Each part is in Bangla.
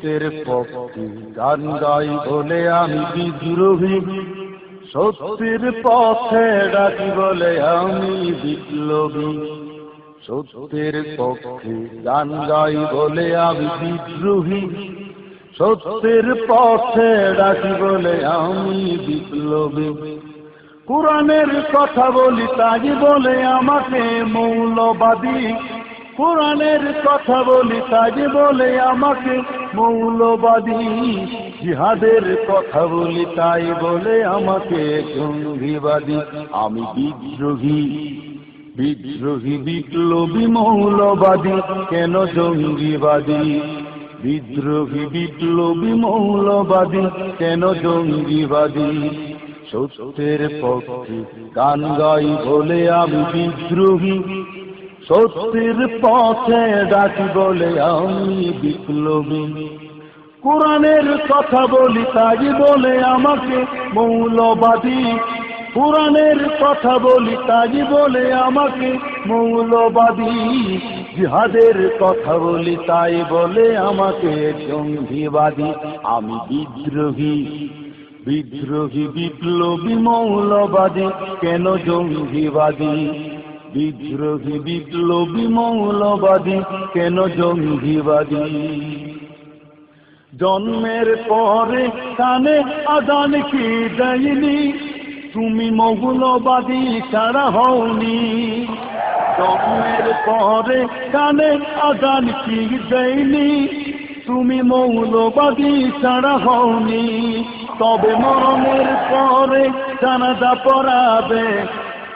সত্যের পক্ষে গান গাই বলে আমি বিদ্রোহী, সত্যের পক্ষে ডাকি বলে আমি বিপ্লবী। সত্যের পক্ষে গান গাই বলে আমি বিদ্রোহী, সত্যের পক্ষে ডাকি বলে আমি বিপ্লবী। কোরআনের কথা বলি তাই বলে আমাকে মৌলবাদী, কোরআনের কথা বলি তাই বলে আমাকে মৌলবাদী। জিহাদের কথা বলি তাই বলে আমাকে জঙ্গিবাদী। আমি বিদ্রোহী, বিদ্রোহী বিপ্লবী মৌলবাদী, কেন জঙ্গিবাদী? বিদ্রোহী বিপ্লবী মৌলবাদী, কেন জঙ্গিবাদী? সত্যের পক্ষে গান গাই বলে আমি বিদ্রোহী, সত্যের পথে ডাকি বলে আমি বিপ্লবী। কোরআনের কথা বলি তাই বলে আমাকে মৌলবাদী, কোরআনের কথা বলি তাই বলে আমাকে মৌলবাদী। জিহাদের কথা বলি তাই বলে আমাকে জঙ্গিবাদী। আমি বিদ্রোহী, বিদ্রোহী বিপ্লবী মৌলবাদী, কেন জঙ্গিবাদী? বিদ্রোহী বিপ্লবী মৌলবাদী, কেন জঙ্গিবাদী? জন্মের পরে কানে আজান কি দেয়নি, তুমি মৌলবাদী ছাড়া হওনি। জন্মের পরে কানে আজান কি দেয়নি, তুমি মৌলবাদী ছাড়া হওনি। তবে মরণের পরে জানাজা পড়াবে,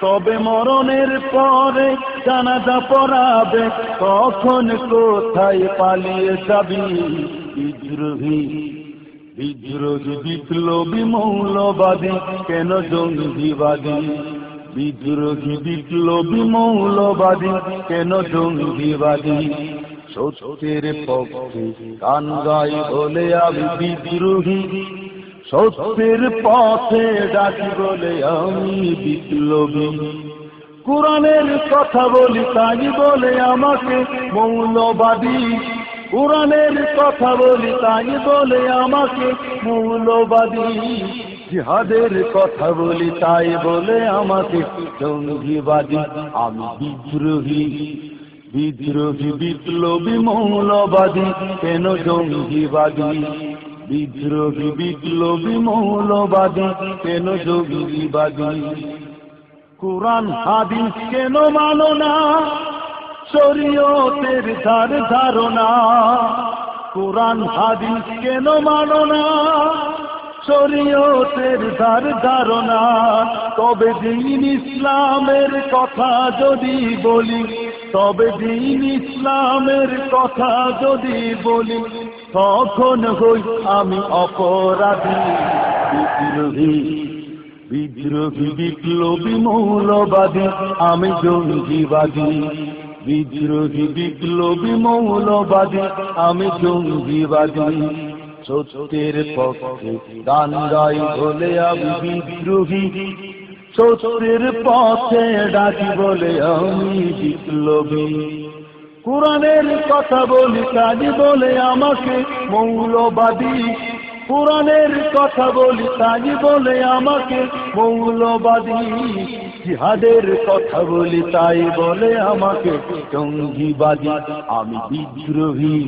তবে মরণের পরে জানাজা পড়াবে, তখন কোথায় পালিয়ে যাবি? বিদ্রোহী, বিদ্রোহী বিপ্লবী মৌলবাদী, কেন জঙ্গিবাদী? বিদ্রোহী বিপ্লবী মৌলবাদী, কেন জঙ্গিবাদী? সত্যের পক্ষে গান গাই বলে আমি বিদ্রোহী, সত্যের পথে ডাকি বলে আমি বিপ্লবী। কোরআনের কথা বলি তাই বলে আমাকে মৌলবাদী, কোরআনের কথা বলি তাই বলে আমাকে মৌলবাদী। জিহাদের কথা বলি তাই বলে আমাকে জঙ্গিবাদী। আমি বিদ্রোহী, বিদ্রোহী বিপ্লবী মৌলবাদী, কেন জঙ্গিবাদী? বিদ্রোহী বিপ্লবী মৌলবাদী, কেন জঙ্গিবাদী? কোরআন হাদিস কেন মানো না, শরীয়তের ধার ধারণা? কোরআন হাদিস কেন মানো না, শরীয়তের ধার ধারণা? তবে দ্বীন ইসলামের কথা যদি বলি, তবে দ্বীন ইসলামের কথা যদি বলি, তখন হই আমি অপরাধী। বিদ্রোহী, বিদ্রোহী বিপ্লবী মৌলবাদী, আমি জঙ্গিবাদী। বিদ্রোহী বিপ্লবী মৌলবাদী, আমি জঙ্গিবাদী। সত্যের পক্ষে গান গাই বলে আমি বিদ্রোহী, সত্যের পথে ডাকি বলে আমি বিপ্লবী। কোরআনের কথা বলি তাই বলে আমাকে মৌলবাদী, কোরআনের কথা বলি তাই বলে আমাকে মৌলবাদী। জিহাদের কথা বলি তাই বলে আমাকে জঙ্গিবাদী। আমি বিদ্রোহী,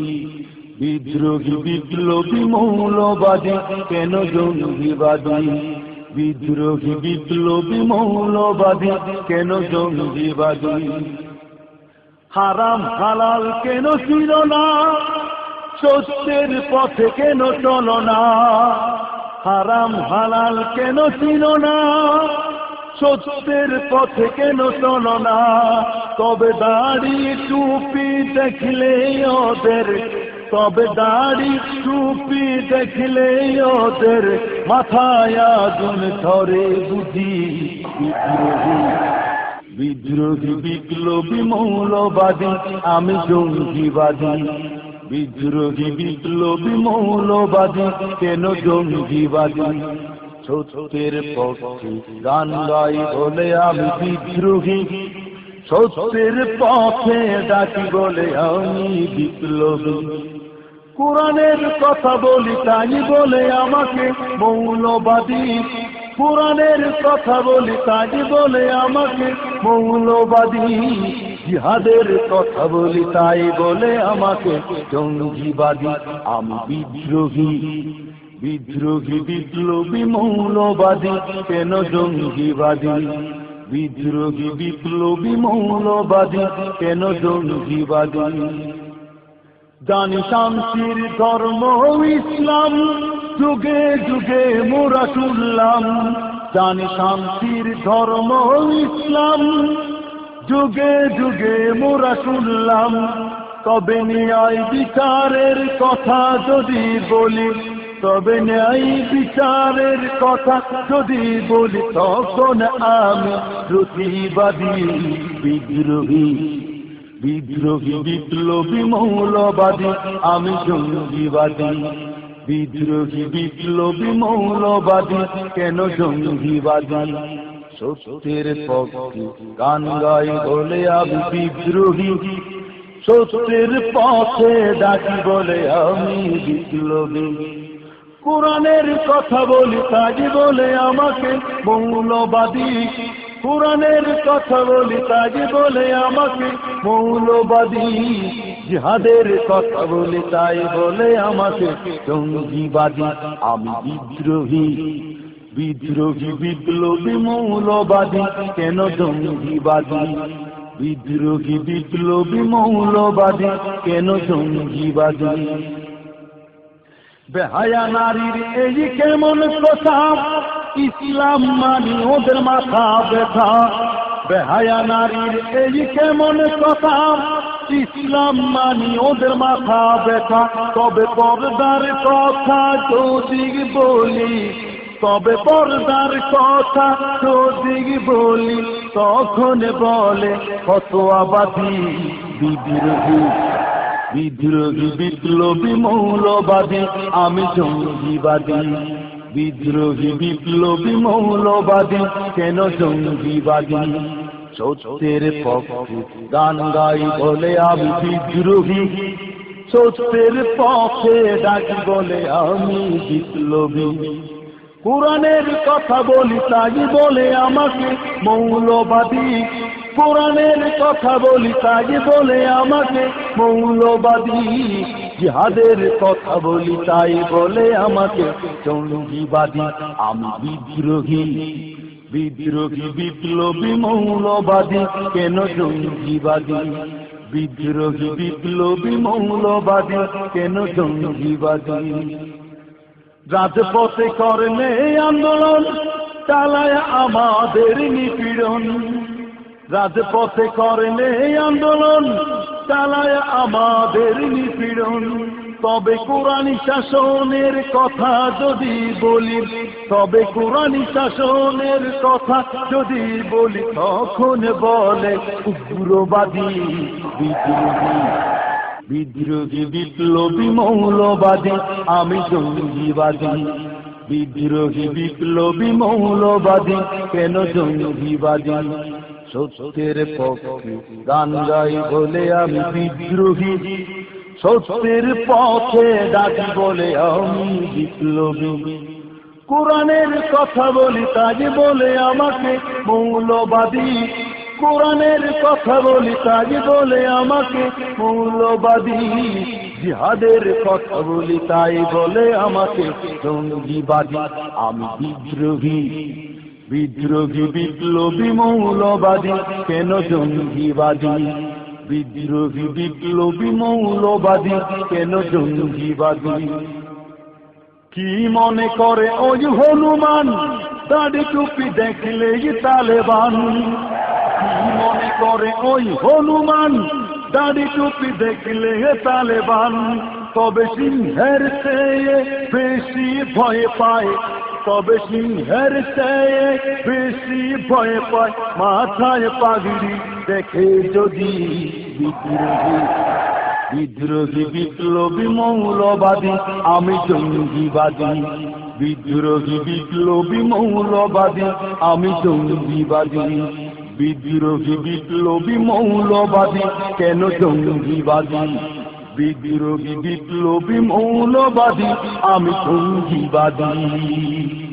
বিদ্রোহী বিপ্লবী মৌলবাদী, কেন জঙ্গিবাদী? বিদ্রোহী বিপ্লবী মৌলবাদী, কেন জঙ্গিবাদী? হারাম হালাল কেন ছিল না, সত্যের পথে কেন চলো না? হারাম হালাল কেন ছিল না, সত্যের পথে কেন চলো না? তবে দাড়ি টুপি দেখলে ওদের, তবে দাড়ি টুপি দেখলে ওদের মাথায় আগুন ধরে বুঝি। বিদ্রোহী, বিদ্রোহী বিপ্লবী মৌলবাদী, আমি জঙ্গিবাদী। বিদ্রোহী বিপ্লবী মৌলবাদী, কেন জঙ্গিবাদী? সত্যের পক্ষে গান গাই বলে আমি বিদ্রোহী, সত্যের পথে ডাকি বলে আমি বিপ্লবী। কোরআনের কথা বলি তাই বলে আমাকে মৌলবাদী, কোরআনের কথা বলি তাই বলে আমাকে মৌলবাদী, জিহাদের কথা বলি তাই বলে আমাকে জঙ্গিবাদী। আমি বিদ্রোহী, বিদ্রোহী বিপ্লবী মৌলবাদী, কেন জঙ্গিবাদী? বিদ্রোহী বিপ্লবী মৌলবাদী, কেন জঙ্গিবাদী? জানি শান্তির ধর্ম ইসলাম, যুগে যুগে মোরা শুনলাম। জানি শান্তির ধর্ম ইসলাম, যুগে যুগে মোরা শুনলাম। তবে ন্যায় বিচারের কথা যদি বলি, তবে ন্যায় বিচারের কথা যদি বলি, তখন আমি প্রতিবাদী, বিদ্রোহী, বিদ্রোহী বিপ্লবী মৌলবাদী, আমি জঙ্গিবাদী। বিদ্রোহী বিপ্লবী মৌলবাদী, কেন জঙ্গিবাদী? সত্যের পক্ষে গান গাই বলে আমি বিদ্রোহী, সত্যের পথে ডাকি বলে আমি বিপ্লবী। কোরআনের কথা বলি তাই বলে আমাকে মৌলবাদী, কোরআনের কথা বলি তাই বলে আমাকে মৌলবাদী, জিহাদের কথা বলি তাই বলে আমাকে জঙ্গিবাদী। আমি বিদ্রোহী, বিদ্রোহী বিপ্লবী মৌলবাদী, কেন জঙ্গিবাদী? বিদ্রোহী বিপ্লবী মৌলবাদী, কেন জঙ্গিবাদী? বেহায়া নারীর এই কেমন কথা, ইসলাম মানি ওদের মাথা ব্যথা। বেহায়া নারীর এই কেমন কথা, ইসলাম মানি ওদের মাথা ব্যথা। তবে পর্দার কথা যদি বলি, তবে পর্দার কথা যদি বলি, তখন বলে ফতোয়াবাদী, বিদ্রোহী, বিদ্রোহী বিপ্লবী মৌলবাদী, আমি জঙ্গিবাদী। বিদ্রোহী বিপ্লবী মৌলবাদী, কেন জঙ্গিবাদী? সত্যের পক্ষে গান গাই বলে আমি বিদ্রোহী, সত্যের পক্ষে ডাকি বলে আমি বিপ্লবী। কোরআনের কথা বলি তাই বলে আমাকে মৌলবাদী, কোরআনের কথা বলি তাই বলে আমাকে মৌলবাদী, জিহাদের কথা বলি তাই বলে আমাকে জঙ্গিবাদী। আমি বিদ্রোহী, বিদ্রোহী বিপ্লবী মৌলবাদী, কেন জঙ্গিবাদী? বিদ্রোহী বিপ্লবী মৌলবাদী, কেন জঙ্গিবাদী? রাজপথে করলে আন্দোলন, চালায় আমাদের নিপীড়ন। রাজপথে করলে আন্দোলন, চালায় আমাদের নিপীড়ন। তবে কোরআনী শাসনের কথা যদি বলি, তবে কোরআনী শাসনের কথা যদি বলি, তখন বলে উগ্রবাদী, বিদ্রোহী, বিদ্রোহী বিপ্লবী মৌলবাদী, আমি জঙ্গিবাদী। বিদ্রোহী বিপ্লবী মৌলবাদী, কেন জঙ্গিবাদী? সত্যের পক্ষে গান গাই বলে আমি বিদ্রোহী, সত্যের পথে ডাকি বলে আমি বিপ্লবী। কোরআনের কথা বলি তাই বলে আমাকে মৌলবাদী, কোরআনের কথা বলি তাই বলে আমাকে মৌলবাদী, জিহাদের কথা বলি তাই বলে আমাকে জঙ্গিবাদী। আমি বিদ্রোহী, বিদ্রোহী বিপ্লবী মৌলবাদী, কেন জঙ্গিবাদী? বিদ্রোহী বিপ্লবী মৌলবাদী, কেন জঙ্গিবাদী? কি মনে করে ওই হনুমান, দাড়ি টুপি দেখলেই তালেবান? কি মনে করে ওই হনুমান, দাড়ি টুপি দেখলে তালেবান? তবে সিংহের চেয়ে বেশি ভয় পায়, তবে সিংহের চেয়ে বেশি ভয় পায় মাথায় পাগড়ি দেখে যদি বিদ্রোহী, বিদ্রোহী বিপ্লবী মৌলবাদী, আমি জঙ্গিবাদী। বিদ্রোহী বিপ্লবী মৌলবাদী, আমি জঙ্গিবাদী। বিদ্রোহী বিপ্লবী মৌলবাদী, কেন জঙ্গিবাদী? বিদ্রোহী বিপ্লবী মৌলবাদী আমি সঙ্গীবাদী।